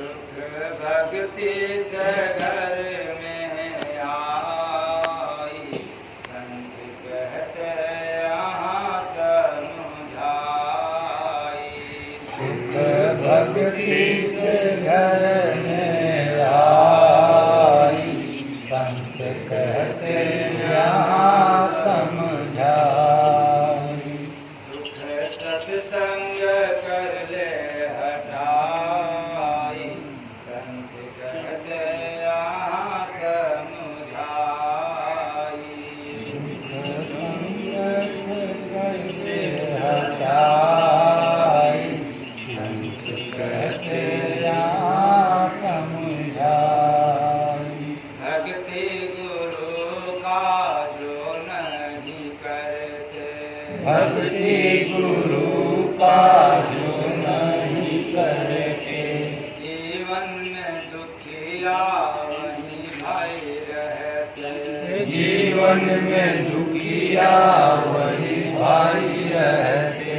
सुख भक्ति से घर में आई, संत कहते यहाँ समुझाई। सुख भक्ति से घर में आई, संत कहते यहाँ समझाई। दुख सत्संग कर ले हटाई, संत कहते यहाँ समझाई। हटाई, संत कहते यहाँ समझाई। भक्ति गुरु का जो नहीं करते, भक्ति गुरु का जो नहीं करते, जीवन में दुखिया वही भाई रहते। जीवन में दुखिया वही भाई रहते।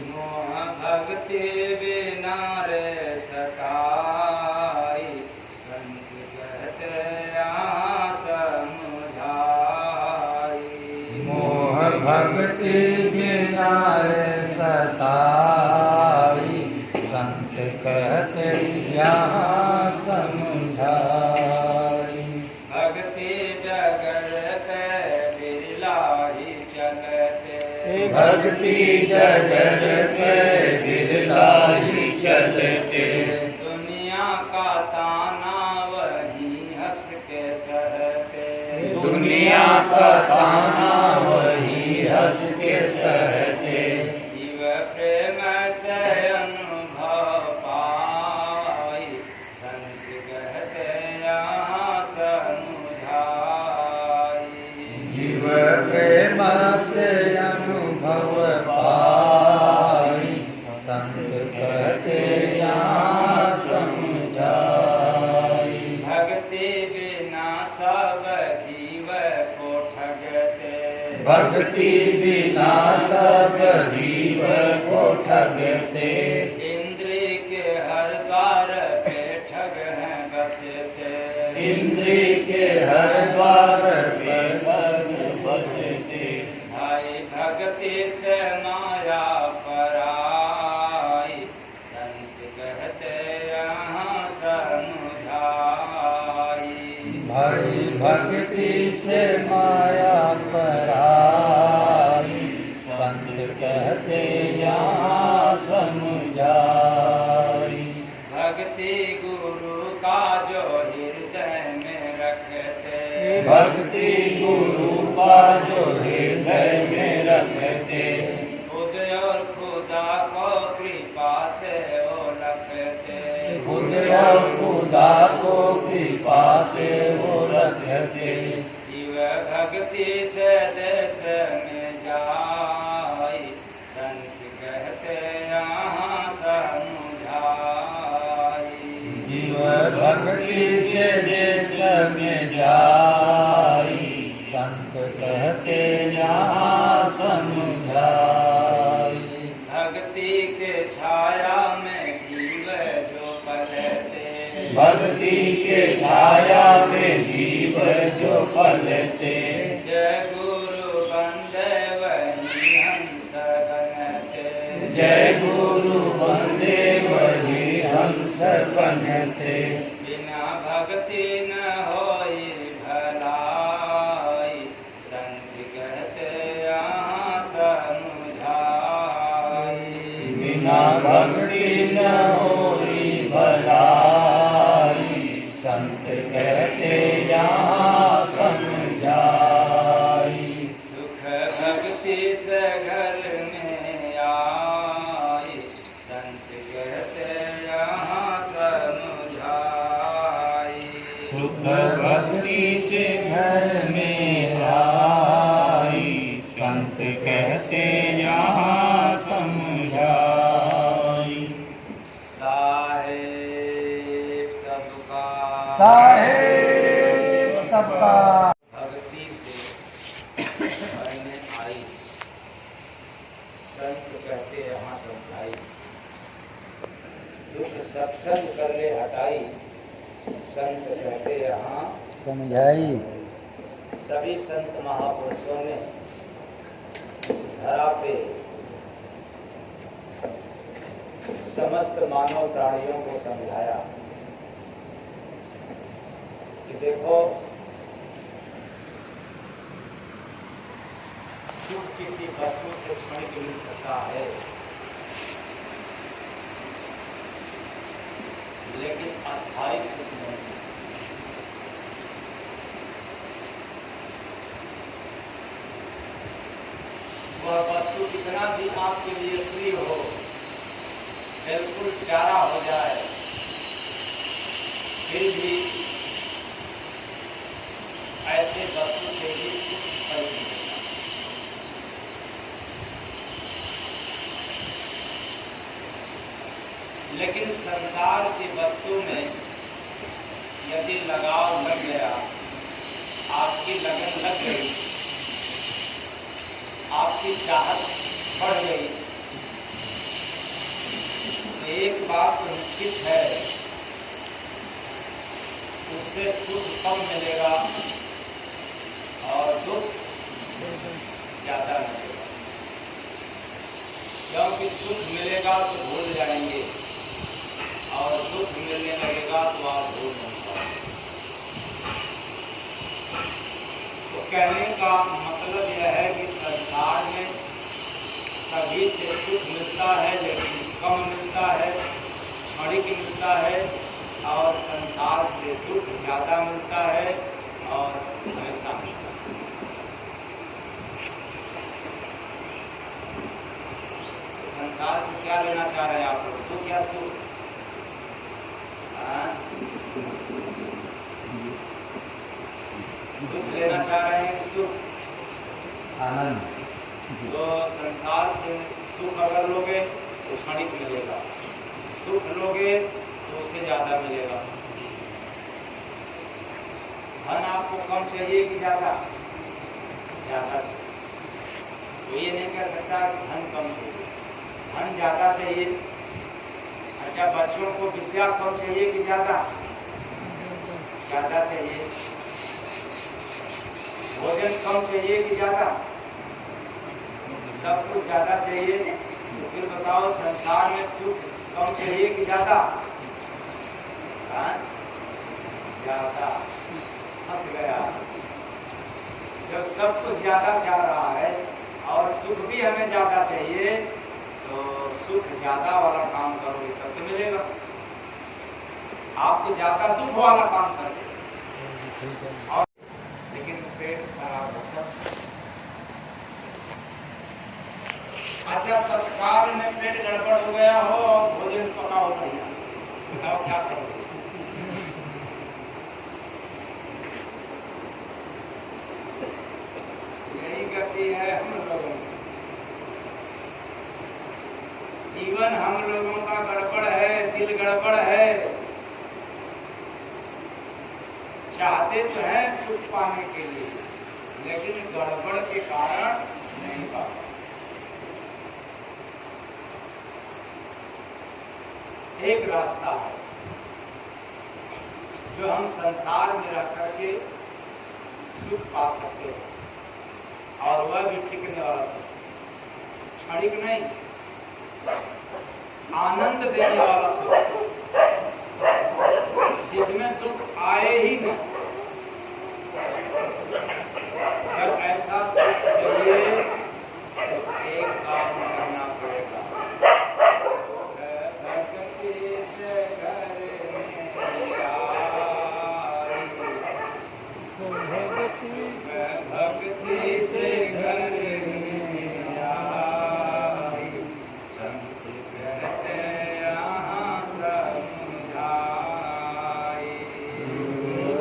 मोह भक्ति बिना रे सताई, संत कहते यहाँ समुझाई। मोह भक्ति बिना रे सताई, संत कहते यहाँ समझाई। भक्ति डगर पे बिरला ही चलते, भक्ति डगर पे बिरला ही चलते। दुनिया का ताना वही हंस के सहते। दुनिया का ताना वही हंस के सहते। जीव प्रेम से अनुभव पाई, संत कहते यहाँ समुझाई। जीव प्रेम से अनुभव पाई, संत कहते यहाँ समझाई। भक्ति बिना सब जीव को ठगते, भक्ति बिना सब जीव को ठगते। इंद्री के हर द्वार पे ठग हैं बसते। इंद्री के हर द्वार पे ठग बसते। भाई भक्ति से माया पराई, संत कहते यहाँ समुझाई। भाई भक्ति से माया पराई, संत कहते यहाँ समझाई। भक्ति गुरु का जो हृदय में रखते, भक्ति गुरु का जो हृदय में रखते। खुद और खुदा को कृपा से वो रखते। खुद और खुदा को कृपा से वो रखते। जीव भक्ति से देश में जाई, संत कहते यहाँ समुझाई। जीव भक्ति से देश में जाई, संत कहते यहाँ समझाई। भक्ति के छाया में जीव जो पलते, भक्ति के छाया में जीव जो पलते। जय गुरु बंदे वही हंस बनते। जय गुरु बंदे वही हंस बनते। बिना भक्ति न होई भलाई, संत कहते यहाँ समुझाई। बिना भक्ति न होई भलाई, संत कहते यहाँ समझाई। सुख भक्ति से घर में आई, संत कहते यहाँ समुझाई। सुख भक्ति से घर में आई, संत कहते यहाँ समझाई। साहेब सबका, साहेब सबका। भक्ति से घर में आई, संत कहते यहाँ समझाई। दुख सत्संग कर ले हटाई, संत कहते यहाँ समझाई। सभी संत महापुरुषों ने इस धरा पे समस्त मानव प्राणियों को समझाया कि देखो, सुख किसी वस्तु से क्षणिक मिल सकता है, लेकिन अस्थायी सुख नहीं मिल सकता। वह वस्तु कितना भी आपके लिए प्रिय हो, बिल्कुल प्यारा हो जाए, फिर भी ऐसे वस्तु से भी सुख नहीं मिलता। लेकिन संसार की वस्तु में यदि लगाव लग गया, आपकी लगन लग गई, आपकी चाहत बढ़ गई, तो एक बात निश्चित है, उससे सुख कम मिलेगा और दुख ज्यादा मिलेगा। क्योंकि सुख मिलेगा तो भूल जाएंगे और दुख मिलने लगेगा तो आप भूल नहीं पाएंगे। तो कहने का मतलब यह है कि संसार में सभी से सुख मिलता है, लेकिन कम मिलता है, क्षणिक मिलता है, और संसार से दुख ज्यादा मिलता है और हमेशा मिलता है। संसार से क्या लेना चाह रहे हैं आप लोग? दुख या सुख? दुख लेना चाह रहे हैं कि सुख? आनंद। तो संसार से सुख अगर लोगे तो क्षणिक मिलेगा, दुख लोगे तो उससे ज्यादा मिलेगा। धन आपको कम चाहिए कि ज्यादा? ज्यादा चाहिए। तो ये नहीं कह सकता कि धन कम चाहिए, धन ज्यादा चाहिए। अच्छा, बच्चों को विद्या कम चाहिए कि ज्यादा? ज्यादा चाहिए। भोजन कम चाहिए कि ज्यादा? सब कुछ ज्यादा चाहिए। तो फिर बताओ, संसार में सुख कम चाहिए कि ज्यादा? ज्यादा। फंस गया। जब सब कुछ ज्यादा चाह रहा है और सुख भी हमें ज्यादा चाहिए, तो सुख ज्यादा वाला काम करोगे तब तो मिलेगा। आप तो ज्यादा दुख वाला काम करते और लेकिन पेट खराब होता। अच्छा, तत्काल में पेट गड़बड़ हो गया हो और भोजन पका हो गया, बताओ क्या करोगे? यही गति है हम लोगों की। जीवन हम लोगों का गड़बड़ है, दिल गड़बड़ है। चाहते तो हैं सुख पाने के लिए, लेकिन गड़बड़ के कारण नहीं पाते। एक रास्ता है जो हम संसार में रह करके सुख पा सकते हैं, और वह भी टिकने वाला सुख, क्षणिक नहीं, आनंद देने वाला सुख, जिसमें दुख आए ही नहीं। जब ऐसा सुख चाहिए तो एक काम करना पड़ेगा। भक्ति से घर में आई, भक्ति से घर में आई, संत कहते यहाँ समझाई।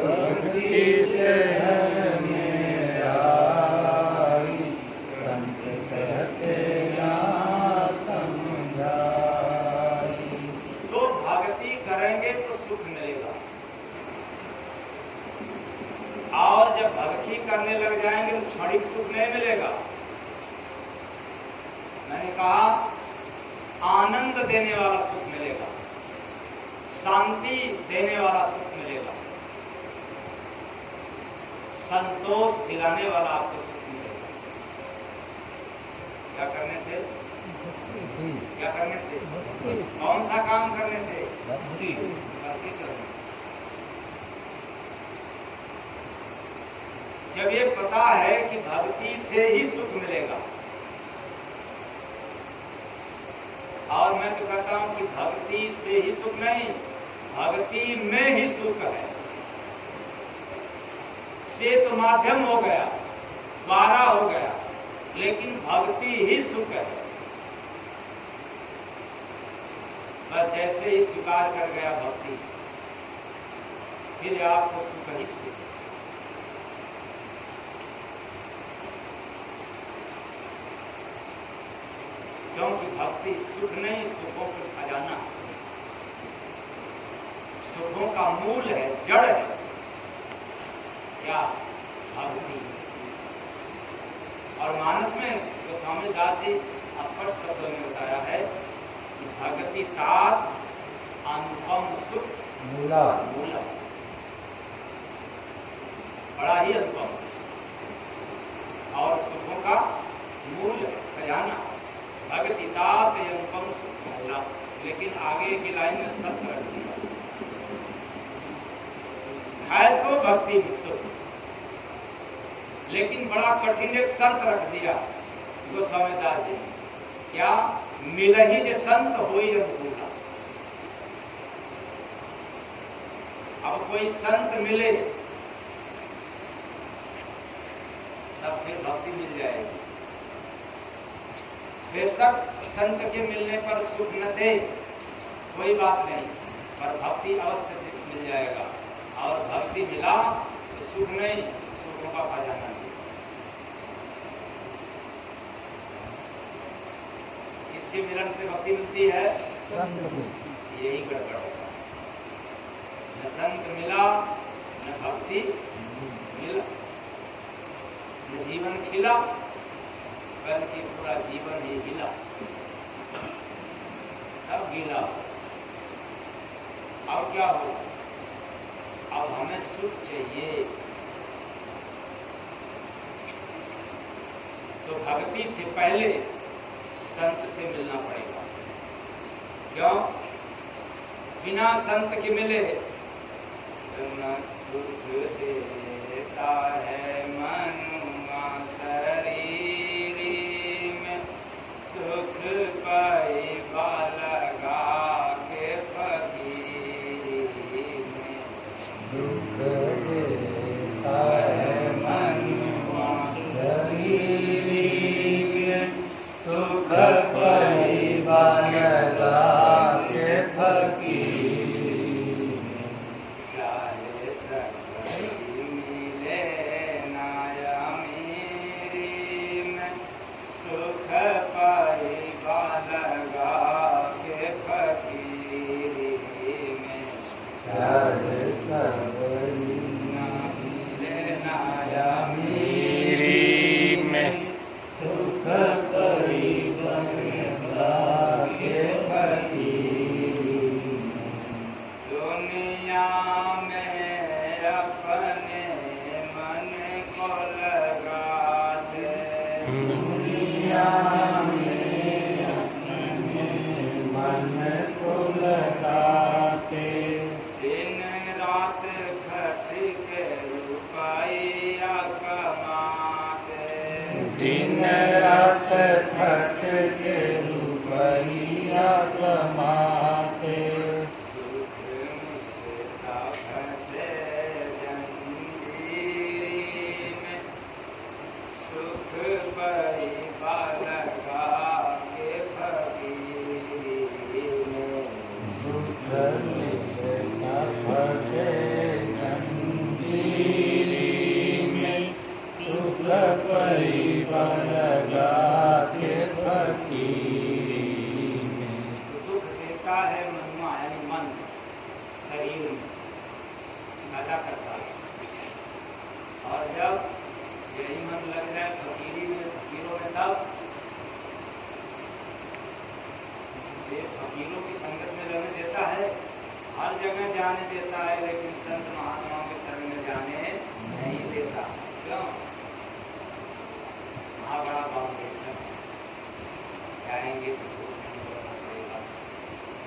भक्ति से घर में आई, संत कहते यहाँ समझाई। तो भक्ति करेंगे तो सुख मिलेगा, और जब भक्ति करने लग जाएंगे तो क्षणिक सुख नहीं मिलेगा। मैंने कहा आनंद देने वाला सुख मिलेगा। शांति देने वाला सुख मिलेगा, संतोष दिलाने वाला आपको सुख मिलेगा। क्या करने से? क्या करने से? कौन सा काम करने से? भक्ति करने। जब ये पता है कि भक्ति से ही सुख मिलेगा, और मैं तो कहता हूं कि भक्ति से ही सुख नहीं, भक्ति में ही सुख है। से तो माध्यम हो गया, द्वारा हो गया, लेकिन भक्ति ही सुख है। बस जैसे ही स्वीकार कर गया भक्ति, फिर आपको सुख ही सुख। क्योंकि भक्ति सुख नहीं, सुखों का खजाना, सुखों का मूल है, जड़ है। क्या? भक्ति। और मानस में गोस्वामी दास जी स्पष्ट शब्दों में बताया है कि भक्ति तात अनुपम सुख मूला। मूला, बड़ा ही अनुपम और सुखों का मूल खजाना। भक्ति तात अनुपम सुख मूला, लेकिन आगे की लाइन में सत्य रख दिया है तो भक्ति में सुख, लेकिन बड़ा कठिन एक संत रख दिया गोस्वामी दास जी। क्या? मिल ही जे संत होई अनुकूला। अब कोई संत मिले तब फिर भक्ति मिल जाएगी। बेशक संत के मिलने पर सुख न दे, कोई बात नहीं, पर भक्ति अवश्य मिल जाएगा। और भक्ति मिला तो सुख नहीं, सुखों का खजाना नहीं। इसके मिलन से भक्ति मिलती है, यही गड़बड़ होता है। न संत मिला, न भक्ति मिला, न जीवन खिला, बल्कि पूरा जीवन ही गिला, सब गिला। अब क्या हो? अब हमें सुख चाहिए, तो भक्ति से पहले संत से मिलना पड़ेगा। क्यों? बिना संत के मिले न दुख देता है मनुआ शरीर में, सुख पाई बालगा के फकीर में। दुख देता है मनुआ शरीर में, सुख पाई बालगा के फकीर में। चाहे सकल मिले नाया मेरी में, सुख पाई बालगा के फकीर में। चाहे सकल मिले नाया मेरी में, सुख पाई बालगा के फकीर में। दुनिया में अपने मन को लगा दे, दुनिया में अपने मन को लगाते, दिन रात खट के रुपया कमाते। दिन रात खट के रुपया कमाते। दुख मिलता फंसे जंजीरी में, सुख पाई बालगा के फकीर में। दुख मिलता फंसे जंजीरी में, सुख पाई बालगा के फकीर में। तो दुख देता है मनुआ, यानी मन शरीर में पैदा करता है। और जब यही मन लग जाए फकीरी में, फकीरों में, तब ये फकीरों की संगत में रहने देता है। हर जगह जाने देता है, लेकिन संत महात्माओं के शरण में जाने नहीं देता। क्यों? वहाँ बड़ा बाउंडेशन है। जाएंगे तो भूख नहीं बोलना पड़ेगा,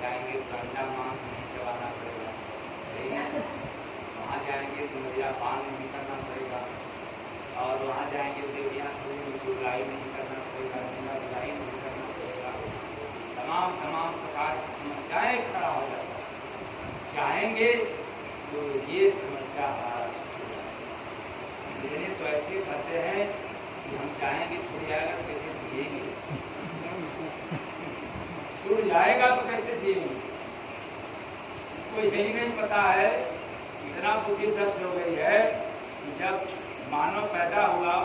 जाएंगे तो अंडा मांस नहीं चबाना पड़ेगा, सही है? वहाँ जाएंगे तो मदिरा पान नहीं करना पड़ेगा, और वहाँ जाएंगे तो देवियाँ थोड़ी में चुगलाई नहीं करना पड़ेगा, निंदा बुराई नहीं करना पड़ेगा। तमाम प्रकार की समस्याएं खड़ा हो जाती हैं। चाहेंगे तो ये समस्या इसलिए तो ऐसे करते हैं कि हम चाहेंगे छूट जाएगा तो कैसे जिएंगे, छूट जाएगा तो कैसे जिएंगे। कोई यही नहीं पता है, इतना बुद्धि भ्रष्ट हो गई है कि जब मानव पैदा हुआ,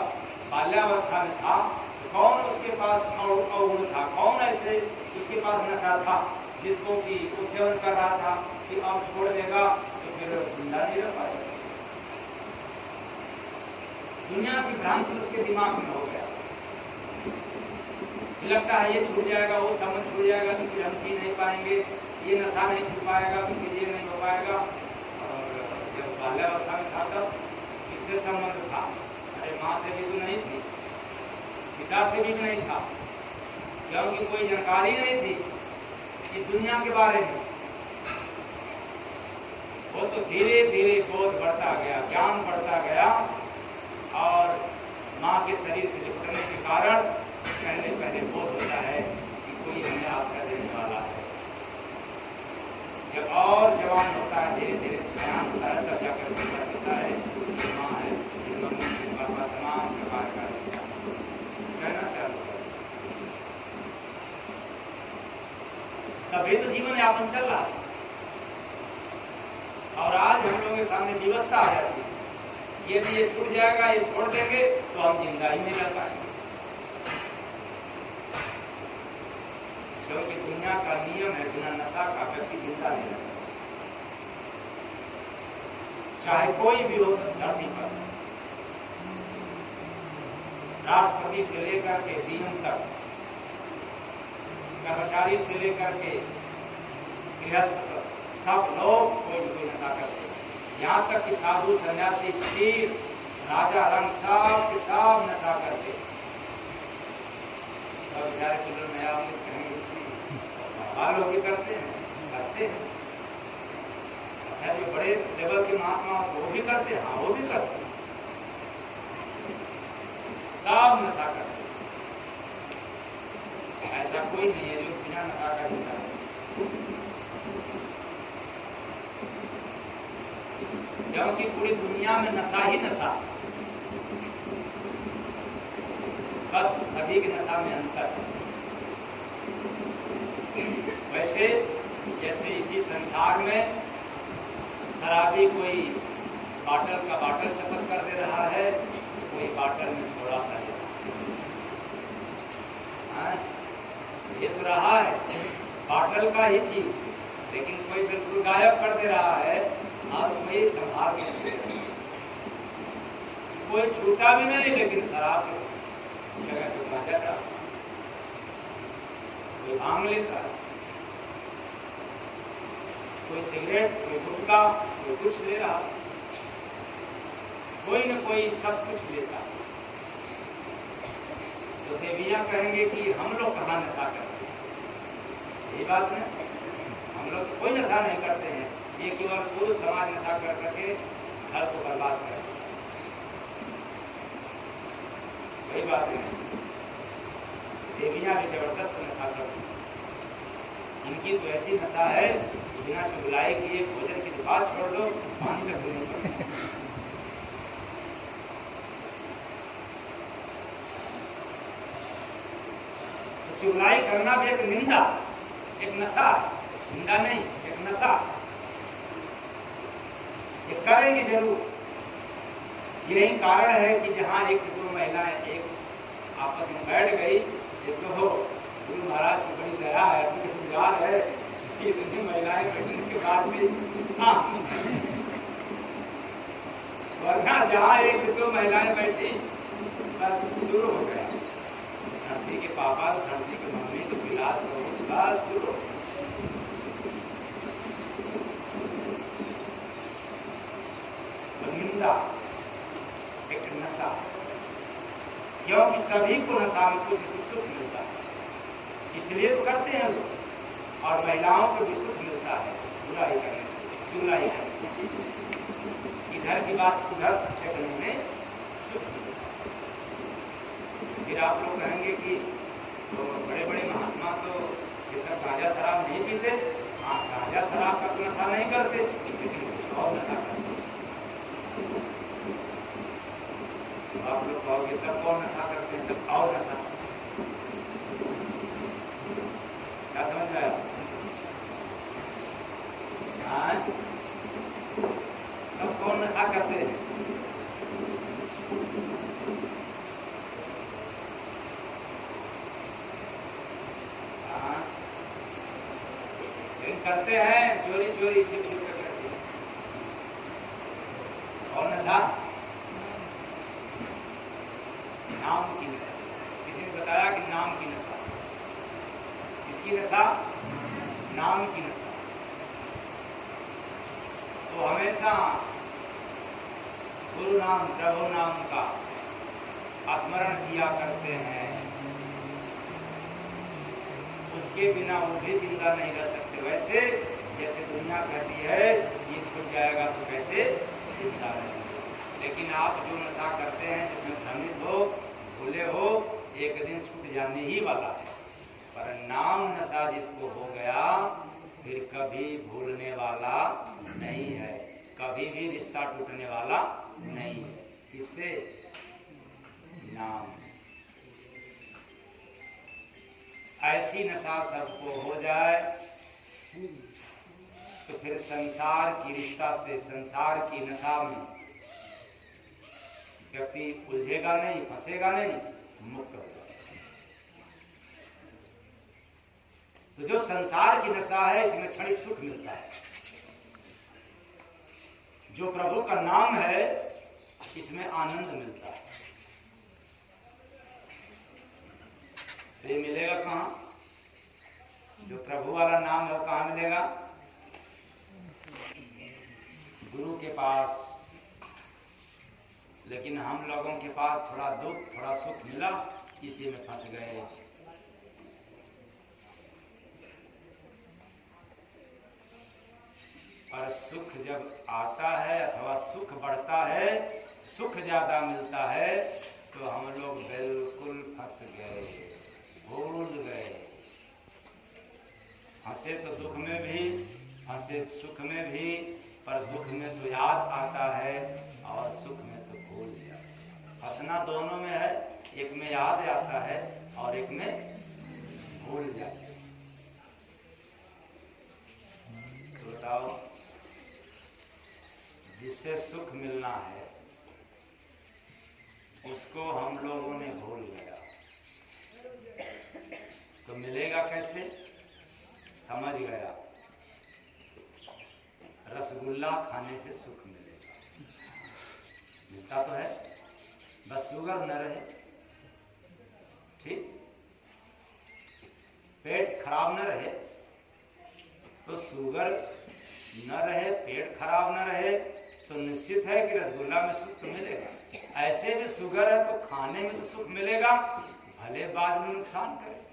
बाल्यावस्था में था, तो कौन उसके पास अवगुण था, कौन ऐसे उसके पास नशा था जिसको कि वो सेवन कर रहा था कि अब छोड़ देगा तो फिर जिंदा नहीं रह पाएगा। दुनिया की भ्रांति उसके दिमाग में हो गया, लगता है ये छूट जाएगा, वो समझ छूट जाएगा तो फिर हम पी नहीं पाएंगे, ये नशा नहीं छूट पाएगा तो फिर ये नहीं हो पाएगा। और जब बाल्यावस्था में था तब इससे संबंध था, अरे माँ से भी तो नहीं थी, पिता से भी नहीं था, क्योंकि कोई जानकारी नहीं थी कि दुनिया के बारे में। वो तो धीरे धीरे बोध बढ़ता गया, ज्ञान बढ़ता गया, और माँ के शरीर से लिपटने के कारण पहले बोध होता है कि कोई हमें आश्रय देने वाला है। जब और जवान होता है, धीरे धीरे ध्यान होता है, तब जाकर पता चलता है कि माँ है, तमाम प्रकार का रिश्ता कहना चालू है। तभी तो जीवन यापन चल रहा है। और आज हम लोगों के सामने व्यवस्था आ जाती है, यदि ये छूट जाएगा, ये छोड़ देंगे तो हम जिंदा ही नहीं रह पाएंगे। क्योंकि दुनिया का नियम है, बिना नशा का व्यक्ति जिंदा नहीं रह सकता, चाहे कोई भी हो धरती पर। राष्ट्रपति से लेकर के डीएम तक, कर्मचारी से लेकर के गृहस्थ तक, सब लोग कोई न कोई नशा करते हैं। यहाँ तक कि साधु सन्यासी फकीर राजा रंग सब के सब नशा करते। और बेचारे किलो नया कहेंगे लोग भी करते हैं। अच्छा, जो बड़े लेवल के महात्मा वो भी करते हैं, हाँ वो भी करते हैं, सब नशा करते हैं। ऐसा कोई नहीं है जो बिना नशा का जीता है। क्योंकि पूरी दुनिया में नशा ही नशा, बस सभी के नशा में अंतर है। वैसे जैसे इसी संसार में शराबी कोई बाटल का बाटल चपत कर दे रहा है, कोई बाटल में थोड़ा सा ले रहा है, ये तो रहा है बाटल का ही चीज, लेकिन कोई बिल्कुल गायब कर दे रहा है और कोई संभाल के दे रहा है। कोई छूटा भी नहीं, लेकिन शराब की जगह पे मजा रहा, कोई भांग लेता है, कोई सिगरेट, कोई गुटखा, कोई कुछ ले रहा, कोई न कोई सब कुछ लेता। तो देवियां कहेंगे कि हम लोग कहाँ नशा करते हैं, यही बात है। हम लोग तो कोई नशा नहीं करते हैं, ये केवल पुरुष समाज नशा कर करके घर को बर्बाद करते हैं, वही बात है। देवियां भी जबरदस्त नशा करती हैं, इनकी तो ऐसी नशा है कि बिना शुगलाई किए भोजन की बात छोड़ दो, पानी तक नहीं पड़ता। तो चुगलाई करना भी एक निंदा, एक नशा, निंदा नहीं, एक नशा। ये करेंगे जरूर। यही कारण है कि जहाँ एक से दो महिलाएं एक आपस में बैठ गई, एक तो हो गुरु महाराज की बड़ी दया है, ऐसी गुजार है कि इतनी महिलाएं बैठने के बाद भी वरना जहाँ एक से दो महिलाएं बैठी बस शुरू हो गया। सरसी के पापा तो सरसी की मम्मी तो विलास करो, बस शुरू। सभी को नशा में कुछ सुख मिलता है, इसलिए तो करते हैं लोग। और महिलाओं को भी सुख मिलता है बुराई करने से, चुगलाई करने से, इधर की बात उधर फेंकने में सुख मिलता है। फिर आप लोग कहेंगे कि तो बड़े बड़े महात्मा तो ये सब गांजा शराब नहीं पीते। हाँ, गांजा शराब का तो नशा नहीं करते, लेकिन कुछ और नशा करते। आप लोग कहोगे तब कौन नशा करते हैं, तब और नशा। क्या समझ में आया? तब कौन नशा करते हैं? लेकिन करते हैं चोरी चोरी छिप छिप कर करते हैं। और नशा नाम की नशा। किसी ने बताया कि नाम की नशा। किसकी नशा? नाम की नशा। तो हमेशा गुरु नाम प्रभु नाम का स्मरण किया करते हैं, उसके बिना वो भी जिंदा नहीं रह सकते। वैसे जैसे दुनिया कहती है ये छूट जाएगा तो कैसे जिंदा रहेंगे। लेकिन आप जो नशा करते हैं, जिसमें भ्रमित हो, भूले हो, एक दिन छूट जाने ही वाला है। पर नाम नशा जिसको हो गया फिर कभी भूलने वाला नहीं है, कभी भी रिश्ता टूटने वाला नहीं है। इससे नाम ऐसी नशा सबको हो जाए तो फिर संसार की रिश्ता से, संसार की नशा में व्यक्ति उलझेगा नहीं, फंसेगा नहीं, मुक्त होगा। तो जो संसार की नशा है इसमें क्षणिक सुख मिलता है। जो प्रभु का नाम है इसमें आनंद मिलता है। तो ये मिलेगा कहाँ? जो प्रभु वाला नाम है वो कहाँ मिलेगा? गुरु के पास। लेकिन हम लोगों के पास थोड़ा दुख, थोड़ा सुख मिला, इसी में फंस गए। और सुख जब आता है अथवा सुख बढ़ता है, सुख ज्यादा मिलता है, तो हम लोग बिल्कुल फंस गए, भूल गए। हंसे तो दुख में भी, हंसे सुख में भी, पर दुख में तो याद आता है और सुख में तो भूल जाता। हंसना दोनों में है, एक में याद आता है और एक में भूल जाता है। तो बताओ, जिससे सुख मिलना है उसको हम लोगों ने भूल गया, तो मिलेगा कैसे? समझ गया, रसगुल्ला खाने से सुख मिलेगा। मिलता तो है, बस शुगर न रहे, ठीक? पेट खराब न रहे, तो शुगर न रहे, पेट खराब न रहे, तो निश्चित है कि रसगुल्ला में सुख तो मिलेगा। ऐसे भी शुगर है तो खाने में तो सुख मिलेगा, भले बाद में नुकसान करे।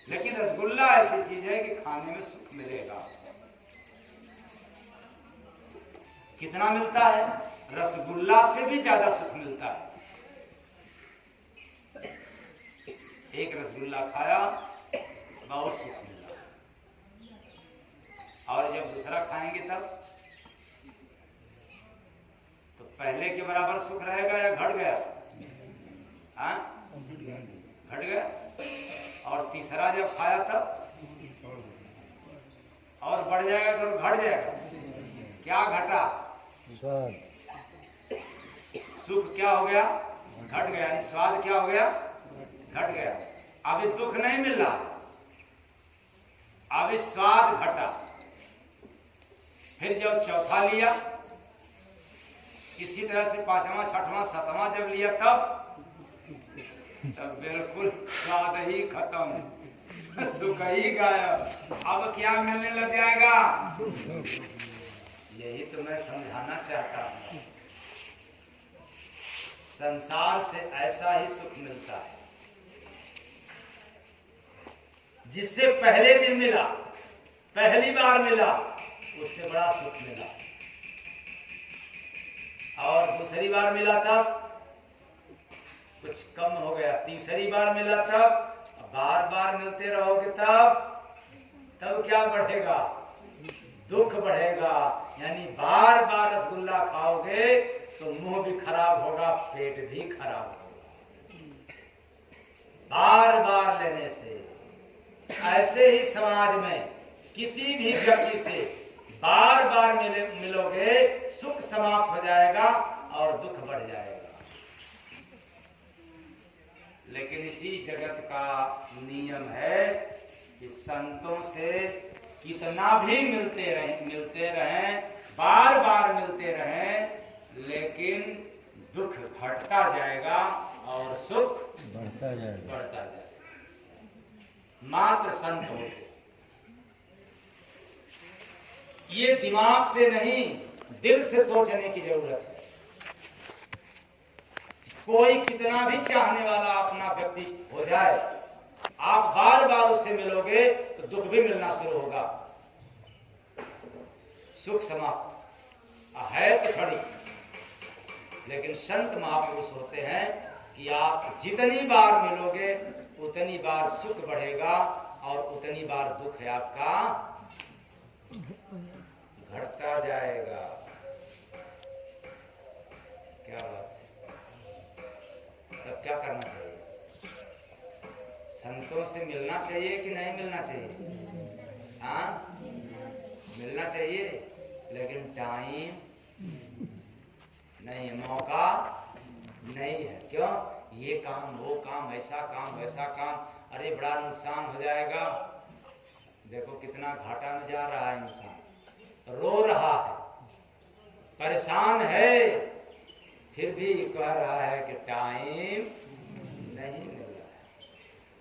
लेकिन रसगुल्ला ऐसी चीज है कि खाने में सुख मिलेगा। कितना मिलता है? रसगुल्ला से भी ज्यादा सुख मिलता है। एक रसगुल्ला खाया, बहुत सुख मिला, और जब दूसरा खाएंगे तब तो पहले के बराबर सुख रहेगा या घट गया? हाँ, घट गया। और तीसरा जब खाया तब और बढ़ जाएगा तो घट जाएगा। क्या घटा? सुख क्या हो गया? घट गया। स्वाद क्या हो गया? घट गया। अभी दुख नहीं मिल रहा, अभी स्वाद घटा। फिर जब चौथा लिया, इसी तरह से पांचवा, छठवां, सातवां जब लिया तब बिल्कुल स्वाद ही खत्म, सुख ही गायब। अब क्या मिलने लग जाएगा? यही तो मैं समझाना चाहता हूँ। संसार से ऐसा ही सुख मिलता है। जिससे पहले दिन मिला, पहली बार मिला, उससे बड़ा सुख मिला। और दूसरी बार मिला तब कुछ कम हो गया, तीसरी बार मिला तब, बार बार मिलते रहोगे तब क्या बढ़ेगा? दुख बढ़ेगा। यानी बार बार रसगुल्ला खाओगे तो मुंह भी खराब होगा, पेट भी खराब होगा बार बार लेने से। ऐसे ही समाज में किसी भी व्यक्ति से बार बार मिलोगे, सुख समाप्त हो जाएगा और दुख बढ़ जाएगा। लेकिन इसी जगत का नियम है कि संतों से कितना भी मिलते रहें, बार बार मिलते रहें, लेकिन दुख घटता जाएगा और सुख बढ़ता जाएगा। मात्र संत होते। ये दिमाग से नहीं, दिल से सोचने की जरूरत है। कोई कितना भी चाहने वाला अपना व्यक्ति हो जाए, आप बार बार उससे मिलोगे तो दुख भी मिलना शुरू होगा, सुख समाप्त है तो छड़ी। लेकिन संत महापुरुष होते हैं कि आप जितनी बार मिलोगे उतनी बार सुख बढ़ेगा और उतनी बार दुख है आपका घटता जाएगा। क्या बात है? तब क्या करना चाहिए? संतों से मिलना चाहिए कि नहीं मिलना चाहिए? हाँ, मिलना चाहिए, लेकिन टाइम नहीं, मौका नहीं है। क्यों? ये काम, वो काम, ऐसा काम, वैसा काम, अरे बड़ा नुकसान हो जाएगा। देखो कितना घाटा में जा रहा है इंसान, रो रहा है, परेशान है, फिर भी कह रहा है कि टाइम नहीं मिल रहा है।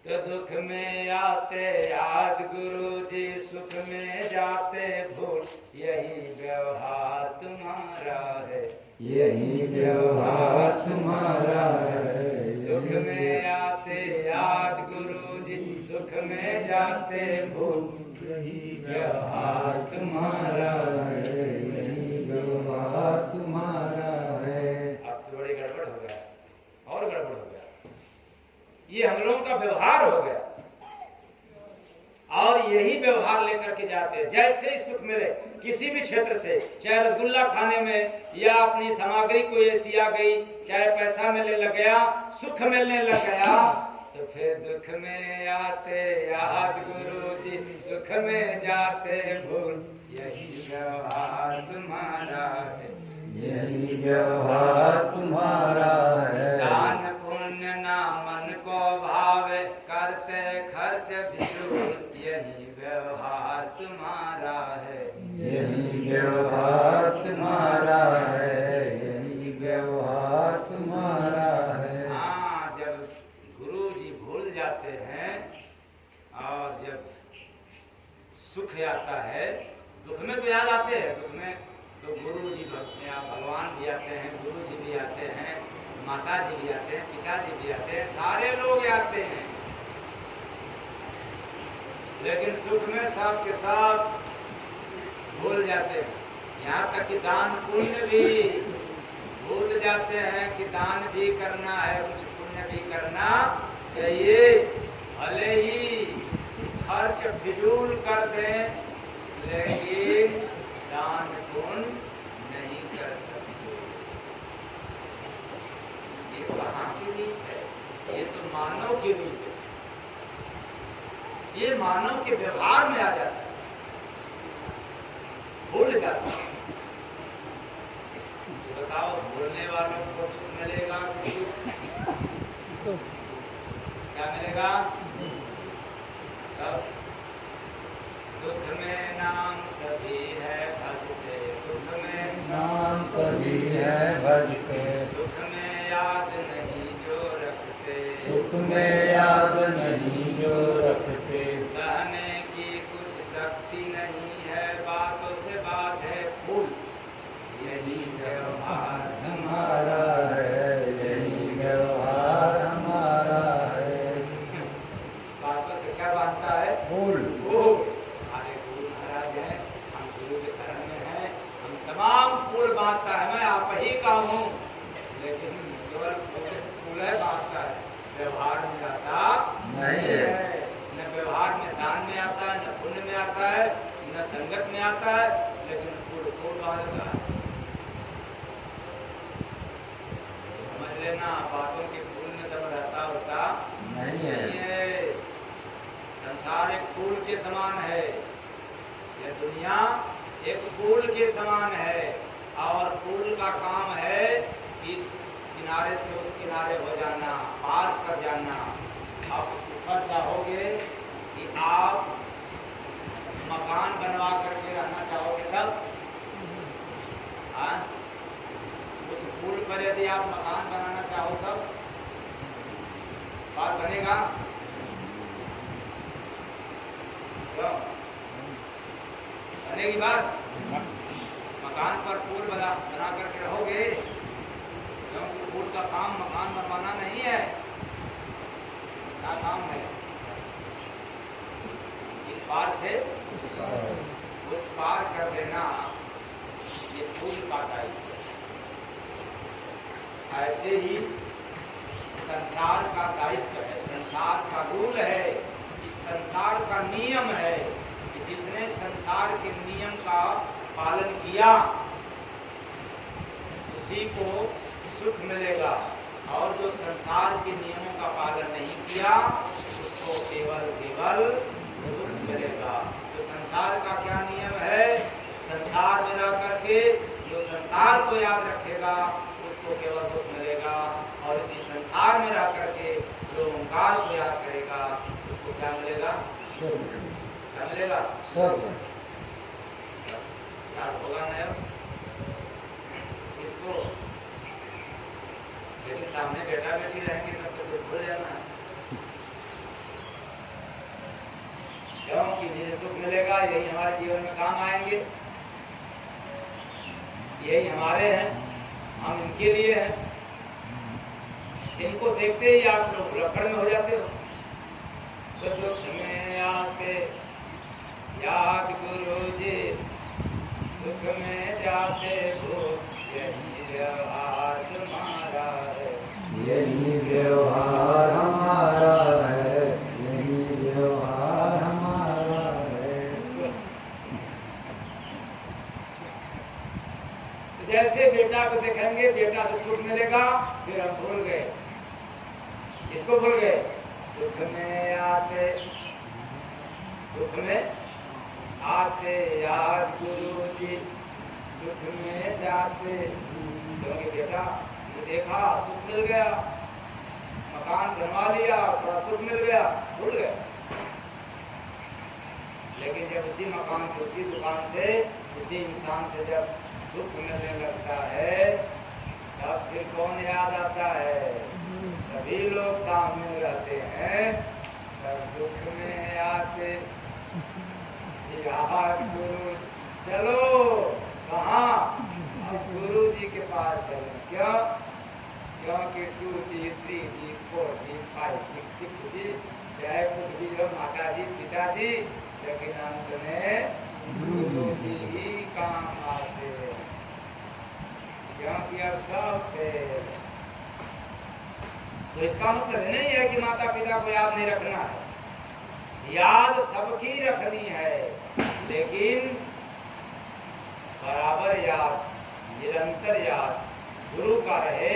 तो दुख में आते याद गुरु जी, सुख में जाते भूल, यही व्यवहार तुम्हारा है, यही व्यवहार तुम्हारा है। दुख में आते याद गुरु जी, सुख में जाते भूल, यही व्यवहार तुम्हारा है, यही व्यवहार तुम्हारा है। अब थोड़ी गड़बड़ हो गया, और गड़बड़ हो गया। ये हम लोगों का व्यवहार हो गया और यही व्यवहार लेकर के जाते हैं। जैसे ही सुख मिले किसी भी क्षेत्र से, चाहे रसगुल्ला खाने में या अपनी सामग्री कोई ऐसी आ गई, चाहे पैसा मिलने लग गया, सुख मिलने लग गया, तो फिर दुख में आते याद गुरु जी, सुख में जाते भूल, यही व्यवहार तुम्हारा है, यही व्यवहार तुम्हारा है। दान पुण्य ना मन को भावे, करते खर्च फिजूल, यही व्यवहार तुम्हारा है, यही व्यवहार तुम्हारा है, यही व्यवहार तुम्हारा है। हाँ, जब गुरु जी भूल जाते हैं और जब सुख आता है, दुख में तो याद आते हैं, दुख में तो गुरु जी भगवान भी आते हैं, गुरु जी भी आते हैं, माता जी भी आते हैं, पिताजी भी आते हैं, सारे लोग आते हैं। लेकिन सुख में सब के सब भूल जाते हैं। यहाँ तक कि दान पुण्य भी भूल जाते हैं कि दान भी करना है, कुछ पुण्य भी करना चाहिए। भले ही खर्च फिजूल कर दें, लेकिन दान पुण्य नहीं कर सकते। ये कहाँ की रीत है? ये तो मानव की रीत है, ये मानव के व्यवहार में आ जाता है, भूल जाता है। तो बताओ, भूलने वालों को दुख मिलेगा कि सुख? क्या मिलेगा? तब दुख में नाम सभी है भजते, दुख में नाम सभी है भजते, सुख में याद नहीं जो रखते, सुख में याद नहीं जो रखते, सहने की कुछ शक्ति नहीं है, बातों से बात है फूल, यही व्यवहार हमारा है, यही फूल हमारे गुरु महाराज हैं, हम गुरु के शरण में हैं, हम तमाम फूल बांटता है, मैं आप ही का हूँ, लेकिन केवल फूल है बांटता है, व्यवहार में आता नहीं है। न व्यवहार में दान में आता है, न पुण्य में आता है, न संगत में आता है, लेकिन फूल बांटता है। समझ लेना, बातों के फूल में दम रहता होता नहीं है। संसार एक फूल के समान है, यह दुनिया एक फूल के समान है, और फूल का काम है इस किनारे से उस किनारे हो जाना, पार कर जाना। आप ऊपर चाहोगे कि आप मकान बनवा करके रहना चाहोगे तब, उस फूल पर यदि आप मकान बनाना चाहो तब बात बनेगा? क्यों बनेगी बात? मकान पर फूल बना करके रहोगे, क्योंकि फूल का काम मकान बनवाना नहीं है, क्या काम है? इस पार से उस पार कर देना, ये फूल का दायित्व है। ऐसे ही संसार का दायित्व है, संसार का रूल है, इस संसार का नियम है कि जिसने संसार के नियम का पालन किया उसी को सुख मिलेगा, और जो संसार के नियमों का पालन नहीं किया उसको केवल दुख मिलेगा। तो संसार का क्या नियम है? संसार में रह करके जो संसार को याद रखेगा उसको केवल दुख मिलेगा, और इसी संसार में रह करके जो ओंकार को याद करेगा उसको क्या मिलेगा? क्या मिलेगा? याद होगा ना इसको, लेकिन सामने बेटा बेटी रहेंगे तब तो भूल जाना है, क्योंकि जिसे सुख मिलेगा यही हमारे जीवन में काम आएंगे, यही हमारे हैं, हम इनके लिए हैं। इनको देखते ही आप लोग लकड़ में हो जाते हो। तो दुख में आते याद गुरु जी, सुख में जाते हो, यही व्यवहार हमारा है, यही व्यवहार हमारा है, यही व्यवहार हमारा है। जैसे बेटा को देखेंगे, बेटा से सुख मिलेगा, फिर हम भूल गए, इसको भूल गए। दुख में आते याद गुरु जी, सुख में जाते, क्योंकि बेटा देखा सुख मिल गया, मकान बनवा लिया, थोड़ा सुख मिल गया, भूल गया। लेकिन जब उसी मकान से, उसी दुकान से, उसी इंसान से जब दुख मिलने लगता है तब फिर कौन याद आता है? सभी लोग सामने रहते हैं, तब दुख में आते याद गुरु, चलो कहाँ? अब गुरु जी के पास चलो। क्यों? क्योंकि 2G, 3G, 4G, 5G, 6G, चाहे कुछ भी हो, माता जी, पिताजी, लेकिन अंत में गुरु जी ही काम आते, क्योंकि अब सब फेल। तो इसका मतलब नहीं है कि माता पिता को याद नहीं रखना है, याद सबकी रखनी है, लेकिन बराबर याद, निरंतर याद गुरु का रहे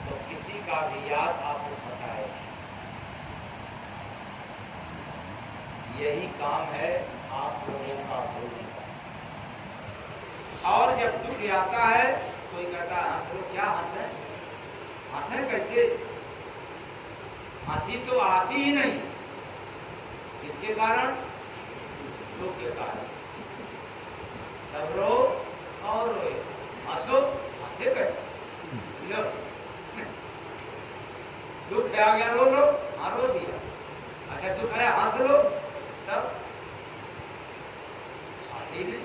तो किसी का भी याद आपको सताए। यही काम है आप लोगों का भोजन का। और जब दुख आता है कोई कहता है हंस लो, क्या हंसे? हंसे कैसे? हंसी तो आती ही नहीं, किसके कारण? दुख के कारण। तब रो और रोए, हंसो, हंसे कैसे? लो दुख आ गया, रो लो, हाँ रो दिया। अच्छा दुख आया, हंस लो, तब आती नहीं,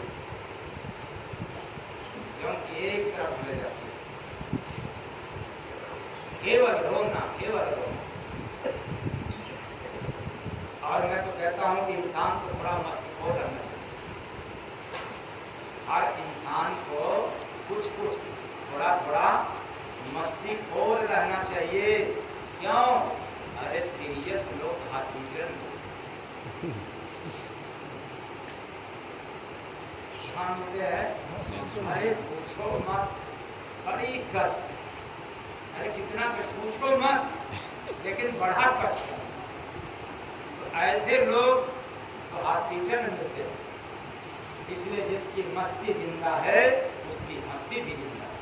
क्योंकि एक तरफ ले जाती, केवल रोना, केवल रोना। और मैं तो कहता हूं कि इंसान इंसान को थोड़ा मस्तिष्क रहना चाहिए। हर इंसान को कुछ कुछ थोड़ा थोड़ा मस्ती खोल रहना चाहिए। क्यों? अरे सीरियस लोग हॉस्पिटल होते हैं, अरे पूछो मत, बड़ी कष्ट, अरे कितना कष्ट पूछो मत, लेकिन बड़ा कष्ट। तो ऐसे लोग तो हॉस्पिटल में मिलते हैं। इसलिए जिसकी मस्ती जिंदा है उसकी मस्ती भी जिंदा है।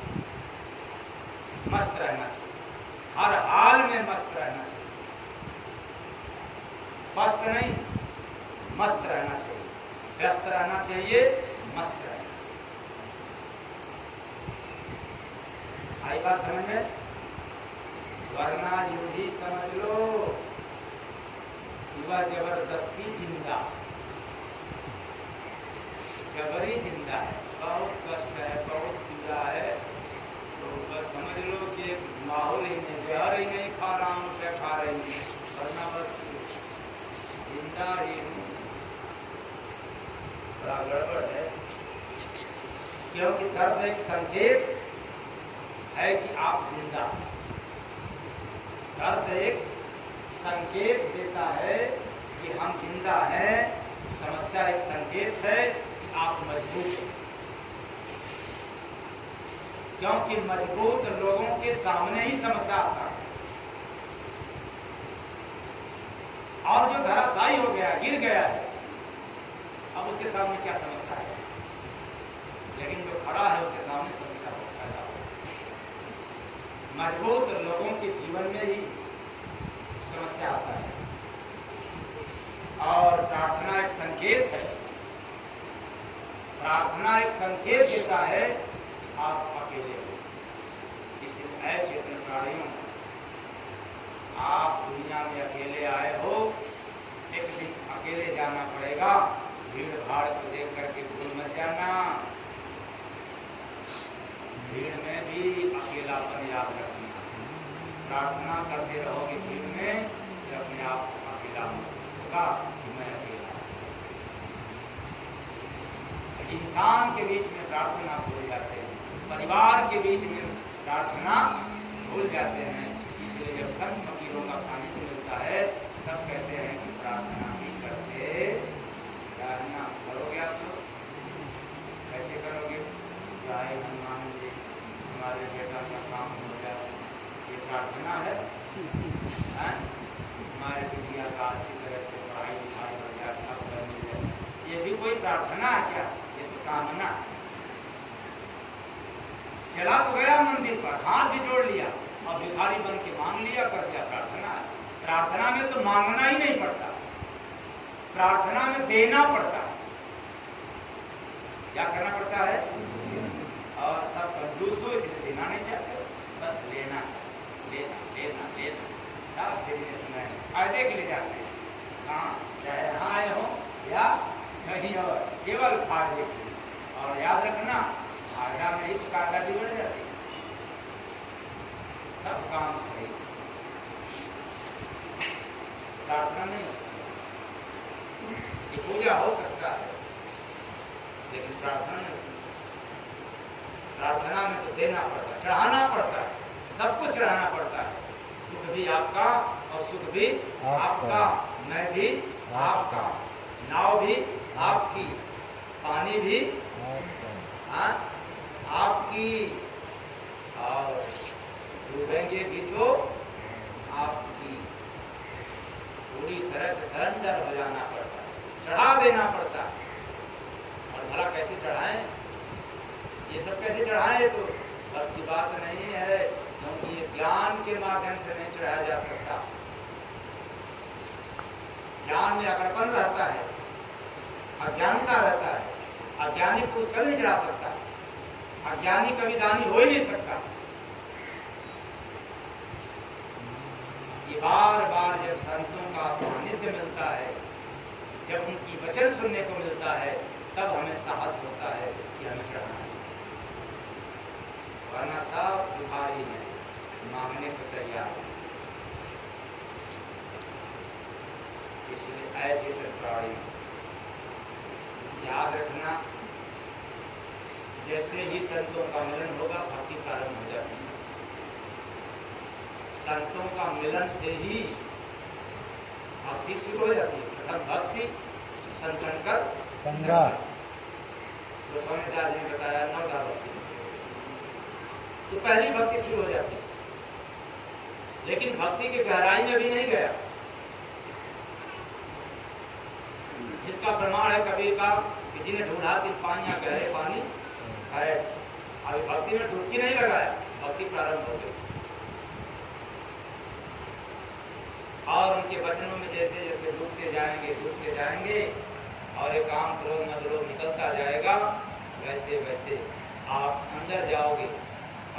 मस्त रहना चाहिए, हर हाल में मस्त रहना चाहिए, मस्त नहीं मस्त रहना चाहिए, व्यस्त रहना चाहिए, मस्त रहना। आई बात समझ में? वरना यूं ही समझ लो युवा जबरदस्ती जिंदा, जबरी जिंदा है, बहुत कष्ट है, बहुत पीड़ा है। तो बस समझ लो कि माहौल ही नहीं, जहर ही नहीं खा रहा हूँ, क्या खा रही हूँ, वरना बस जिंदा ही हूँ। बड़ा गड़बड़ है, क्योंकि दर्द एक संकेत है कि आप जिंदा। दर्द एक संकेत देता है कि हम जिंदा हैं। समस्या एक संकेत है कि आप मजबूत हैं, क्योंकि मजबूत लोगों के सामने ही समस्या आता है। और जो धराशायी हो गया, गिर गया है, अब उसके सामने क्या समस्या है? लेकिन जो खड़ा है उसके सामने समस्या पैदा हो। मजबूत लोगों के जीवन में ही समस्या आता है। और प्रार्थना एक संकेत है, प्रार्थना एक संकेत देता है आप अकेले हो। इसलिए अचेतन प्राणियों, आप दुनिया में अकेले आए हो, एक दिन अकेले जाना पड़ेगा। भीड़ भाड़ को देख करके भूल मत जाना, भीड़ में भी अकेलापन याद रखना। प्रार्थना करते रहोगे भीड़ में, फिर अपने आप को अकेला महसूस होगा कि मैं अकेला। इंसान के बीच में प्रार्थना भूल जाते हैं, परिवार के बीच में प्रार्थना भूल जाते हैं। इसलिए जब संत फकीरों का सानिध्य मिलता है तब कहते हैं कि प्रार्थना भी करते रहना। करोगे आप लोग? कैसे करोगे? जय हनुमान जी, हमारे बेटा का काम हो जाए, ये प्रार्थना है। हमारे बिटिया का अच्छी तरह से पढ़ाई लिखाई हो जाए, सब मिल जाए, ये भी कोई प्रार्थना है क्या? ये तो कामना। चला तो गया मंदिर पर, हाथ भी जोड़ लिया और भिखारी बन के मांग लिया, कर दिया। प्रार्थना है। प्रार्थना में तो मांगना ही नहीं पड़ता, प्रार्थना में देना पड़ता है। क्या करना पड़ता है? और सब कंजूस हो इसलिए देना नहीं चाहते, बस लेना, लेना लेना लेना। सब बिजनेस में फायदे के लिए जाते हैं, हाँ, चाहे यहाँ आए हो या कहीं और, केवल फायदे के लिए। और याद रखना, फायदा में ही तो कागजी बढ़ जाती है। सब काम सही, प्रार्थना नहीं हो सकती। ये पूजा हो सकता है लेकिन प्रार्थना नहीं हो सकती। प्रार्थना में तो देना पड़ता है, चढ़ाना पड़ता है, सब कुछ चढ़ाना पड़ता है। दुख भी आपका और सुख भी आपका, मैं भी आपका, नाव भी आपकी, पानी भी आपकी, और डूबेंगे भी तो आपकी। पूरी तरह से सरेंडर हो जाना पड़ता है, चढ़ा देना पड़ता है। और भला कैसे चढ़ाएं? ये सब कैसे चढ़ाएं? तो बस की बात नहीं है, क्योंकि ये ज्ञान के माध्यम से नहीं चढ़ाया जा सकता। ज्ञान में अकड़पन रहता है, अज्ञानता रहता है। अज्ञानी पुरुष कभी नहीं चढ़ा सकता, अज्ञानी कभी दानी हो ही नहीं सकता। ये बार बार जब संतों का सानिध्य मिलता है, जब उनकी वचन सुनने को मिलता है, तब हमें साहस होता है कि हमें चढ़ाना है। वरना सब भिखारी है, मांगने को तैयार है। इसलिए अचेतन प्राणी जैसे ही संतों का मिलन होगा भक्ति प्रारंभ हो जाती है। संतों का मिलन से ही भक्ति शुरू हो जाती है। प्रथम भक्ति संतन कर संग्रह। गोस्वामी दास जी ने बताया नवधा भक्ति, तो पहली भक्ति शुरू हो जाती है। लेकिन भक्ति की गहराई में भी नहीं गया, जिसका प्रमाण है कबीर का कि जिन्हें ढूंढा कि पानियां गहरे पानी है। अभी भक्ति में डुबकी नहीं लगाया, भक्ति प्रारंभ हो गई। और उनके वचनों में जैसे जैसे डूबते जाएंगे और एक काम क्रोध मद लोभ निकलता जाएगा, वैसे वैसे आप अंदर जाओगे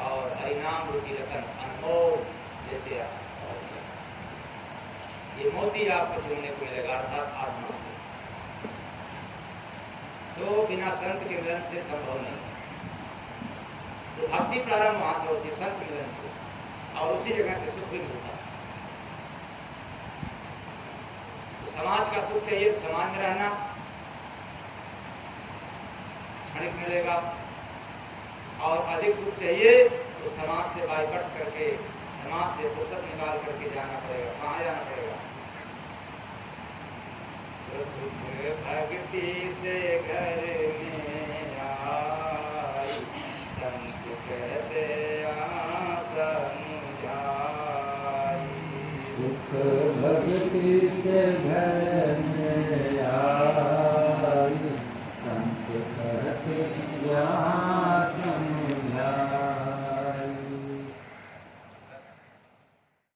और हरिनाम रूपी रतन अनमोल देते आप, ये मोती आपको चुनने को मिलेगा, अर्थात आत्मा। तो बिना संत के मिलन से संभव नहीं। तो भक्ति प्रारंभ वहां से होती है, संत मिलन से, और उसी जगह से सुख भी मिलता है। तो समाज का सुख चाहिए तो समाज में रहना क्षणिक मिलेगा, और अधिक सुख चाहिए तो समाज से बाइकट करके, समाज से फुर्सत निकाल करके जाना पड़ेगा। कहाँ जाना पड़ेगा? तो सुख भक्ति से घर में आई, संत कहते आसन जाई। सुख भक्ति से घर में आई, संत कहते यहाँ